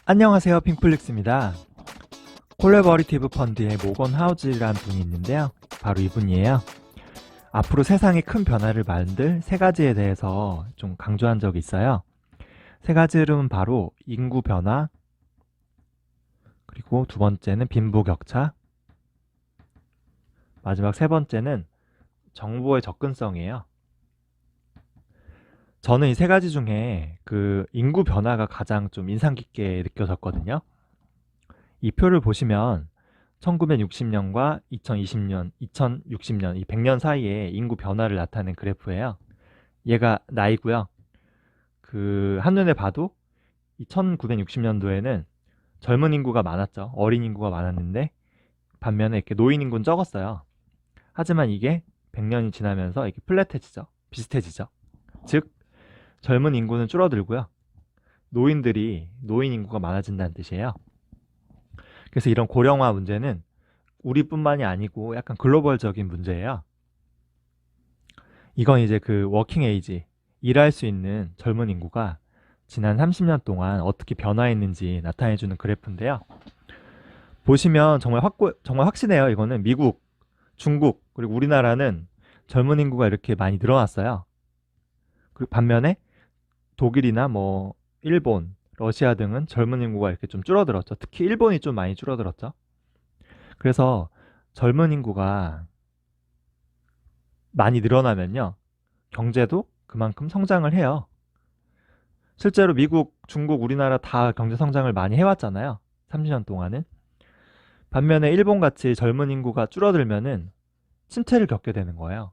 안녕하세요, 핑플릭스입니다. 콜래버리티브 펀드의 모건 하우즈라는 분이 있는데요. 바로 이분이에요. 앞으로 세상에 큰 변화를 만들 세 가지에 대해서 좀 강조한 적이 있어요. 세 가지는 바로 인구 변화, 그리고 두 번째는 빈부격차, 마지막 세 번째는 정보의 접근성이에요. 저는 이 세 가지 중에 그 인구 변화가 가장 좀 인상 깊게 느껴졌거든요. 이 표를 보시면 1960년과 2020년, 2060년 이 100년 사이에 인구 변화를 나타낸 그래프예요. 얘가 나이고요. 그 한눈에 봐도 1960년도에는 젊은 인구가 많았죠. 어린 인구가 많았는데 반면에 이렇게 노인 인구는 적었어요. 하지만 이게 100년이 지나면서 이렇게 플랫해지죠. 비슷해지죠. 즉 젊은 인구는 줄어들고요. 노인 인구가 많아진다는 뜻이에요. 그래서 이런 고령화 문제는 우리뿐만이 아니고 약간 글로벌적인 문제예요. 이건 이제 그 워킹 에이지, 일할 수 있는 젊은 인구가 지난 30년 동안 어떻게 변화했는지 나타내주는 그래프인데요. 보시면 정말 확실해요. 이거는 미국, 중국, 그리고 우리나라는 젊은 인구가 이렇게 많이 늘어났어요. 그리고 반면에 독일이나 뭐 일본, 러시아 등은 젊은 인구가 이렇게 좀 줄어들었죠. 특히 일본이 좀 많이 줄어들었죠. 그래서 젊은 인구가 많이 늘어나면요. 경제도 그만큼 성장을 해요. 실제로 미국, 중국, 우리나라 다 경제 성장을 많이 해왔잖아요. 30년 동안은. 반면에 일본같이 젊은 인구가 줄어들면은 침체를 겪게 되는 거예요.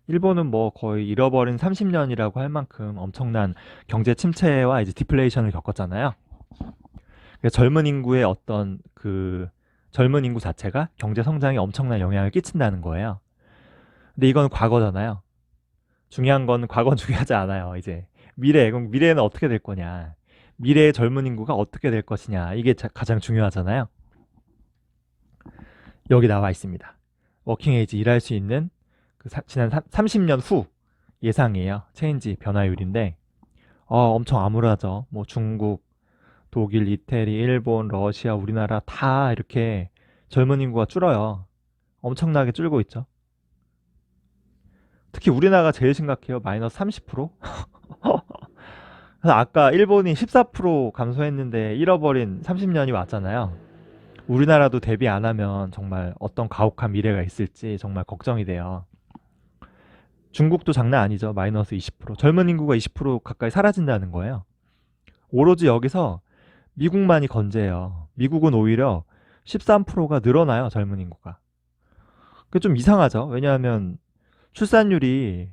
일본은 뭐 거의 잃어버린 30년이라고 할 만큼 엄청난 경제 침체와 이제 디플레이션을 겪었잖아요. 그래서 젊은 인구의 어떤 그 젊은 인구 자체가 경제 성장에 엄청난 영향을 끼친다는 거예요. 근데 이건 과거잖아요. 중요한 건 과거는 중요하지 않아요. 이제 그럼 미래는 어떻게 될 거냐. 미래의 젊은 인구가 어떻게 될 것이냐. 이게 가장 중요하잖아요. 여기 나와 있습니다. 워킹 에이지 일할 수 있는 지난 30년 후 예상이에요. 체인지 변화율인데 엄청 암울하죠. 뭐 중국, 독일, 이태리, 일본, 러시아, 우리나라 다 이렇게 젊은 인구가 줄어요. 엄청나게 줄고 있죠. 특히 우리나라가 제일 심각해요. 마이너스 30%? 그래서 아까 일본이 14% 감소했는데 잃어버린 30년이 왔잖아요. 우리나라도 대비 안 하면 정말 어떤 가혹한 미래가 있을지 정말 걱정이 돼요. 중국도 장난 아니죠. 마이너스 20%. 젊은 인구가 20% 가까이 사라진다는 거예요. 오로지 여기서 미국만이 건재해요. 미국은 오히려 13%가 늘어나요. 젊은 인구가. 그게 좀 이상하죠. 왜냐하면 출산율이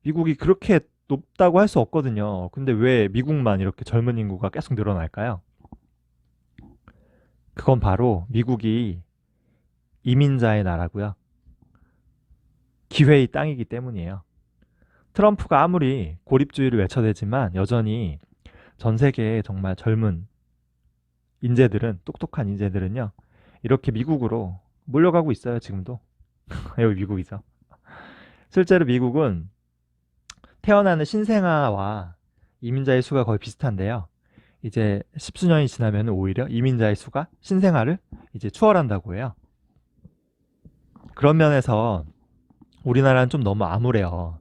미국이 그렇게 높다고 할 수 없거든요. 근데 왜 미국만 이렇게 젊은 인구가 계속 늘어날까요? 그건 바로 미국이 이민자의 나라고요. 기회의 땅이기 때문이에요. 트럼프가 아무리 고립주의를 외쳐대지만 여전히 전 세계의 정말 젊은 인재들은, 똑똑한 인재들은요, 이렇게 미국으로 몰려가고 있어요, 지금도. 여기 미국이죠. 실제로 미국은 태어나는 신생아와 이민자의 수가 거의 비슷한데요. 이제 십수년이 지나면 오히려 이민자의 수가 신생아를 이제 추월한다고 해요. 그런 면에서 우리나라는 좀 너무 암울해요.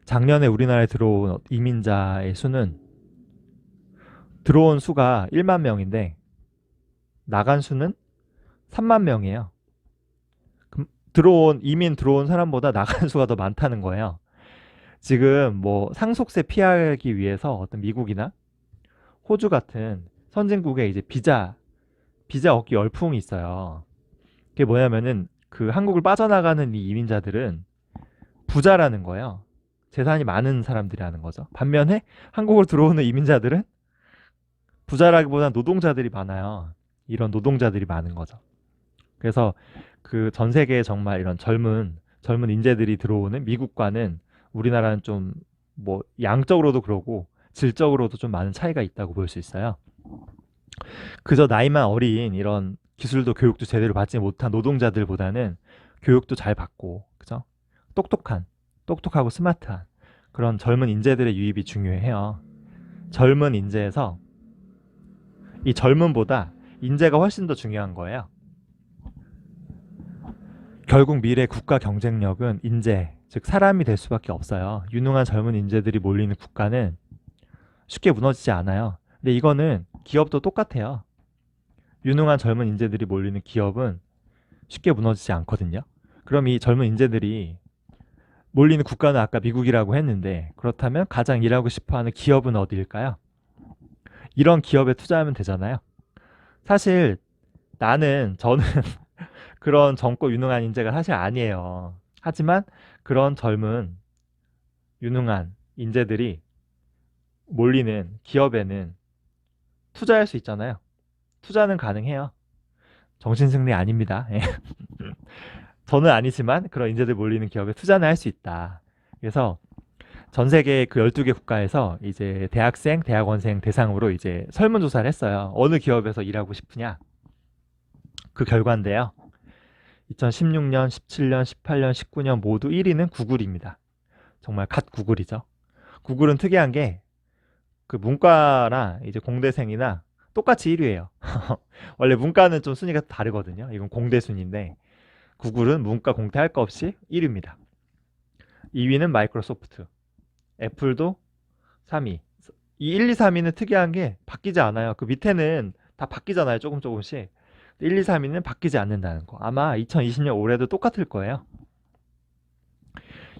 작년에 우리나라에 들어온 이민자의 수는 들어온 수가 1만 명인데 나간 수는 3만 명이에요. 그럼 이민 들어온 사람보다 나간 수가 더 많다는 거예요. 지금 뭐 상속세 피하기 위해서 어떤 미국이나 호주 같은 선진국에 이제 비자 얻기 열풍이 있어요. 그게 뭐냐면은 그 한국을 빠져나가는 이 이민자들은 부자라는 거예요. 재산이 많은 사람들이라는 거죠. 반면에 한국으로 들어오는 이민자들은 부자라기보다 노동자들이 많아요. 이런 노동자들이 많은 거죠. 그래서 그 전 세계에 정말 이런 젊은 인재들이 들어오는 미국과는 우리나라는 좀 뭐 양적으로도 그러고 질적으로도 좀 많은 차이가 있다고 볼 수 있어요. 그저 나이만 어린 이런 기술도 교육도 제대로 받지 못한 노동자들보다는 교육도 잘 받고, 그죠? 똑똑하고 스마트한 그런 젊은 인재들의 유입이 중요해요. 젊은 인재에서 이 젊음보다 인재가 훨씬 더 중요한 거예요. 결국 미래 국가 경쟁력은 인재, 즉 사람이 될 수밖에 없어요. 유능한 젊은 인재들이 몰리는 국가는 쉽게 무너지지 않아요. 근데 이거는 기업도 똑같아요. 유능한 젊은 인재들이 몰리는 기업은 쉽게 무너지지 않거든요. 그럼 이 젊은 인재들이 몰리는 국가는 아까 미국이라고 했는데, 그렇다면 가장 일하고 싶어하는 기업은 어디일까요? 이런 기업에 투자하면 되잖아요. 사실 저는 그런 젊고 유능한 인재가 사실 아니에요. 하지만 그런 젊은 유능한 인재들이 몰리는 기업에는 투자할 수 있잖아요. 투자는 가능해요. 정신승리 아닙니다. 예. 저는 아니지만 그런 인재들 몰리는 기업에 투자는 할 수 있다. 그래서 전 세계 그 12개 국가에서 이제 대학생, 대학원생 대상으로 이제 설문조사를 했어요. 어느 기업에서 일하고 싶으냐? 그 결과인데요. 2016년, 17년, 18년, 19년 모두 1위는 구글입니다. 정말 갓 구글이죠. 구글은 특이한 게 그 문과나 이제 공대생이나 똑같이 1위예요. 원래 문과는 좀 순위가 다르거든요. 이건 공대 순위인데 구글은 문과 공대 할 거 없이 1위입니다. 2위는 마이크로소프트, 애플도 3위. 이 1, 2, 3위는 특이한 게 바뀌지 않아요. 그 밑에는 다 바뀌잖아요. 조금 조금씩. 1, 2, 3위는 바뀌지 않는다는 거. 아마 2020년 올해도 똑같을 거예요.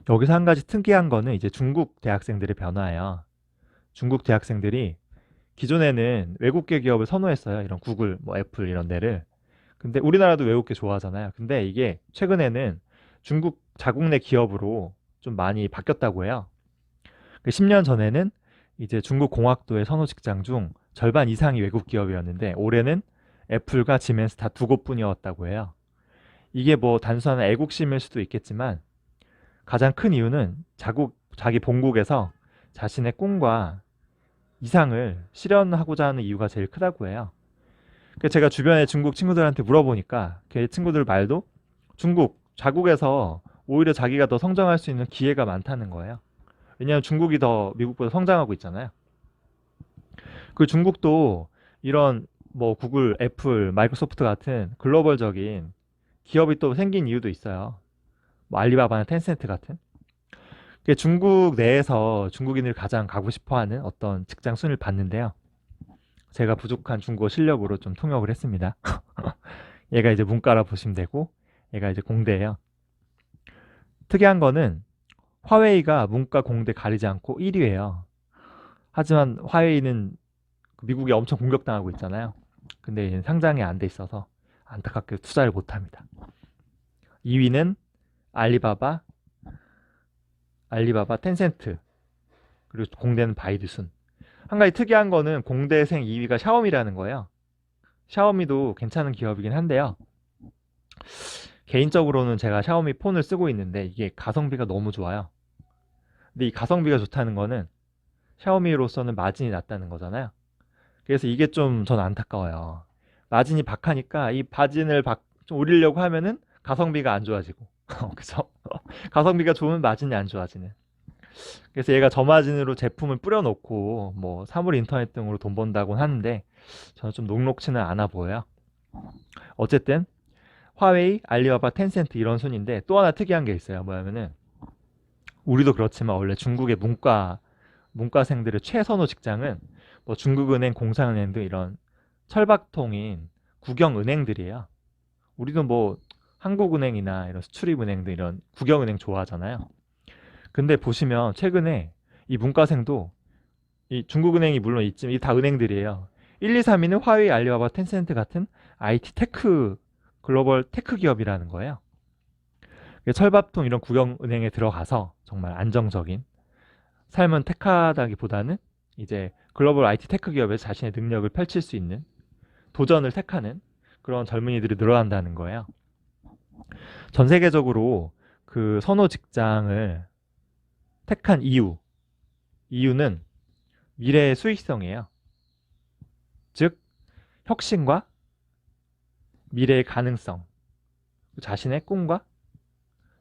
여기서 한 가지 특이한 거는 이제 중국 대학생들의 변화예요. 중국 대학생들이 기존에는 외국계 기업을 선호했어요. 이런 구글, 뭐 애플 이런 데를. 근데 우리나라도 외국계 좋아하잖아요. 근데 이게 최근에는 중국 자국 내 기업으로 좀 많이 바뀌었다고 해요. 10년 전에는 이제 중국 공학도의 선호 직장 중 절반 이상이 외국 기업이었는데 올해는 애플과 지멘스 다 두 곳뿐이었다고 해요. 이게 뭐 단순한 애국심일 수도 있겠지만 가장 큰 이유는 자기 본국에서 자신의 꿈과 이상을 실현하고자 하는 이유가 제일 크다고 해요. 제가 주변에 중국 친구들한테 물어보니까 걔 친구들 말도 중국 자국에서 오히려 자기가 더 성장할 수 있는 기회가 많다는 거예요. 왜냐하면 중국이 더 미국보다 성장하고 있잖아요. 그 중국도 이런 뭐 구글, 애플, 마이크로소프트 같은 글로벌적인 기업이 또 생긴 이유도 있어요. 뭐 알리바바나 텐센트 같은. 중국 내에서 중국인을 가장 가고 싶어하는 어떤 직장 순위를 봤는데요. 제가 부족한 중국어 실력으로 좀 통역을 했습니다. 얘가 이제 문과라 보시면 되고, 얘가 이제 공대예요. 특이한 거는 화웨이가 문과, 공대 가리지 않고 1위예요. 하지만 화웨이는 미국에 엄청 공격당하고 있잖아요. 근데 얘는 상장이 안 돼 있어서 안타깝게 투자를 못 합니다. 2위는 알리바바, 텐센트, 그리고 공대는 바이두순. 한 가지 특이한 거는 공대생 2위가 샤오미라는 거예요. 샤오미도 괜찮은 기업이긴 한데요. 개인적으로는 제가 샤오미 폰을 쓰고 있는데 이게 가성비가 너무 좋아요. 근데 이 가성비가 좋다는 거는 샤오미로서는 마진이 낮다는 거잖아요. 그래서 이게 좀 전 안타까워요. 마진이 박하니까 이 마진을 좀 올리려고 하면은 가성비가 안 좋아지고 그죠? 가성비가 좋으면 마진이 안 좋아지는. 그래서 얘가 저마진으로 제품을 뿌려놓고 뭐 사물 인터넷 등으로 돈 번다고 하는데 저는 좀 녹록치는 않아 보여요. 어쨌든 화웨이, 알리바바, 텐센트 이런 순인데 또 하나 특이한 게 있어요. 뭐냐면은 우리도 그렇지만 원래 중국의 문과생들의 최선호 직장은 뭐 중국은행, 공상은행 등 이런 철박통인 국영은행들이에요. 우리도 뭐 한국은행이나 이런 수출입은행 등 이런 국영은행 좋아하잖아요. 근데 보시면 최근에 이 문과생도 이 중국은행이 물론 있지만 이 다 은행들이에요. 1, 2, 3위는 화웨이, 알리바바, 텐센트 같은 IT 테크 글로벌 테크 기업이라는 거예요. 철밥통 이런 국영은행에 들어가서 정말 안정적인 삶은 택하다기보다는 이제 글로벌 IT 테크 기업에서 자신의 능력을 펼칠 수 있는 도전을 택하는 그런 젊은이들이 늘어난다는 거예요. 전 세계적으로 그 선호 직장을 택한 이유는 미래의 수익성이에요. 즉, 혁신과 미래의 가능성, 자신의 꿈과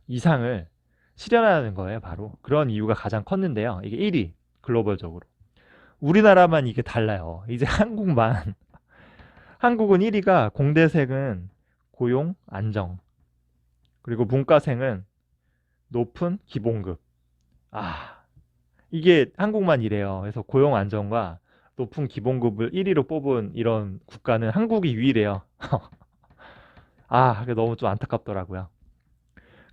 이상을 실현하는 거예요, 바로. 그런 이유가 가장 컸는데요. 이게 1위, 글로벌적으로. 우리나라만 이게 달라요. 이제 한국만 한국은 1위가 공대생은 고용, 안정. 그리고 문과생은 높은 기본급. 아, 이게 한국만 이래요. 그래서 고용 안정과 높은 기본급을 1위로 뽑은 이런 국가는 한국이 유일해요. 아, 그게 너무 좀 안타깝더라고요.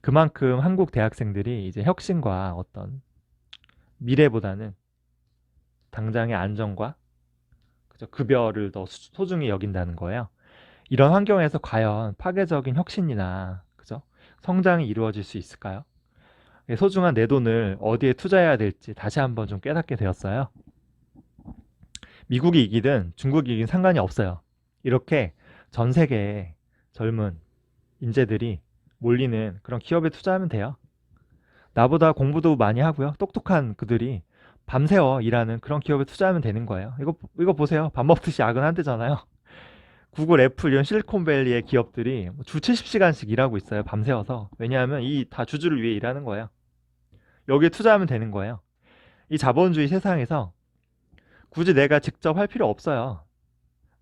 그만큼 한국 대학생들이 이제 혁신과 어떤 미래보다는 당장의 안정과 그죠, 급여를 더 소중히 여긴다는 거예요. 이런 환경에서 과연 파괴적인 혁신이나 그죠? 성장이 이루어질 수 있을까요? 소중한 내 돈을 어디에 투자해야 될지 다시 한번 좀 깨닫게 되었어요. 미국이 이기든 중국이 이기든 상관이 없어요. 이렇게 전 세계의 젊은 인재들이 몰리는 그런 기업에 투자하면 돼요. 나보다 공부도 많이 하고요. 똑똑한 그들이 밤새워 일하는 그런 기업에 투자하면 되는 거예요. 이거 보세요. 밥 먹듯이 야근한대잖아요. 구글, 애플 이런 실리콘밸리의 기업들이 주 70시간씩 일하고 있어요. 밤새워서. 왜냐하면 이 다 주주를 위해 일하는 거예요. 여기에 투자하면 되는 거예요. 이 자본주의 세상에서 굳이 내가 직접 할 필요 없어요.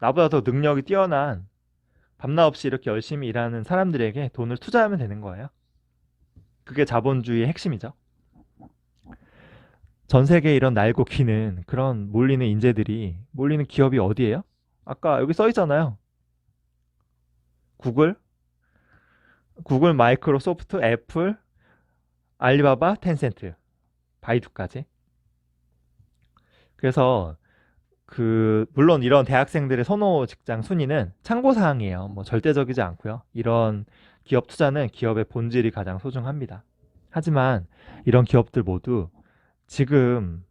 나보다 더 능력이 뛰어난 밤낮 없이 이렇게 열심히 일하는 사람들에게 돈을 투자하면 되는 거예요. 그게 자본주의의 핵심이죠. 전 세계에 이런 날고 기는 그런 몰리는 인재들이 몰리는 기업이 어디예요? 아까 여기 써 있잖아요. 구글, 마이크로소프트, 애플, 알리바바, 텐센트, 바이두까지. 그래서 물론 이런 대학생들의 선호 직장 순위는 참고 사항이에요. 뭐 절대적이지 않고요. 이런 기업 투자는 기업의 본질이 가장 소중합니다. 하지만 이런 기업들 모두 지금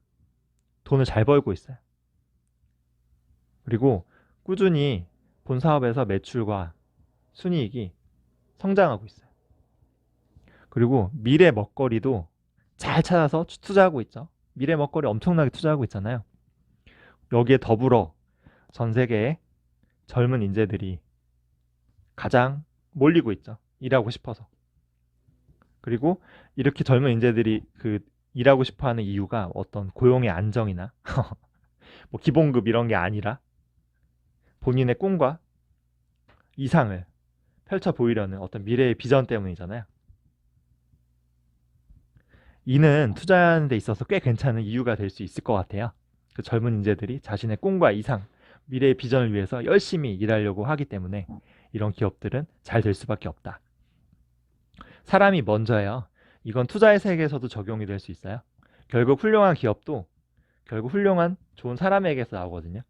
돈을 잘 벌고 있어요. 그리고 꾸준히 본 사업에서 매출과 순이익이 성장하고 있어요. 그리고 미래 먹거리도 잘 찾아서 투자하고 있죠. 미래 먹거리 엄청나게 투자하고 있잖아요. 여기에 더불어 전 세계의 젊은 인재들이 가장 몰리고 있죠. 일하고 싶어서. 그리고 이렇게 젊은 인재들이 일하고 싶어 하는 이유가 어떤 고용의 안정이나 뭐 기본급 이런 게 아니라 본인의 꿈과 이상을 펼쳐 보이려는 어떤 미래의 비전 때문이잖아요. 이는 투자하는 데 있어서 꽤 괜찮은 이유가 될 수 있을 것 같아요. 그 젊은 인재들이 자신의 꿈과 이상, 미래의 비전을 위해서 열심히 일하려고 하기 때문에 이런 기업들은 잘 될 수밖에 없다. 사람이 먼저예요. 이건 투자의 세계에서도 적용이 될 수 있어요. 결국 훌륭한 기업도 결국 훌륭한 좋은 사람에게서 나오거든요.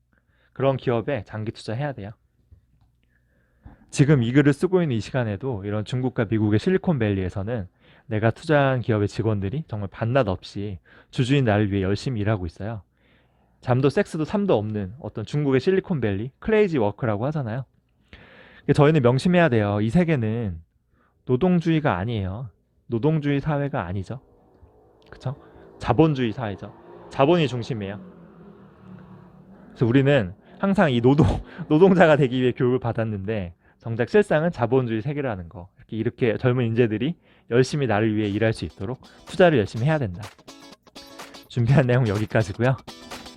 그런 기업에 장기 투자해야 돼요. 지금 이 글을 쓰고 있는 이 시간에도 이런 중국과 미국의 실리콘밸리에서는 내가 투자한 기업의 직원들이 정말 반낮 없이 주주인 나를 위해 열심히 일하고 있어요. 잠도 섹스도 삶도 없는 어떤 중국의 실리콘밸리, 크레이지 워크라고 하잖아요. 저희는 명심해야 돼요. 이 세계는 노동주의가 아니에요. 노동주의 사회가 아니죠. 그쵸? 자본주의 사회죠. 자본이 중심이에요. 그래서 우리는 항상 이 노동자가 되기 위해 교육을 받았는데 정작 실상은 자본주의 세계라는 거. 이렇게 젊은 인재들이 열심히 나를 위해 일할 수 있도록 투자를 열심히 해야 된다. 준비한 내용 여기까지고요.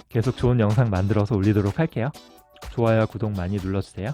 계속 좋은 영상 만들어서 올리도록 할게요. 좋아요와 구독 많이 눌러주세요.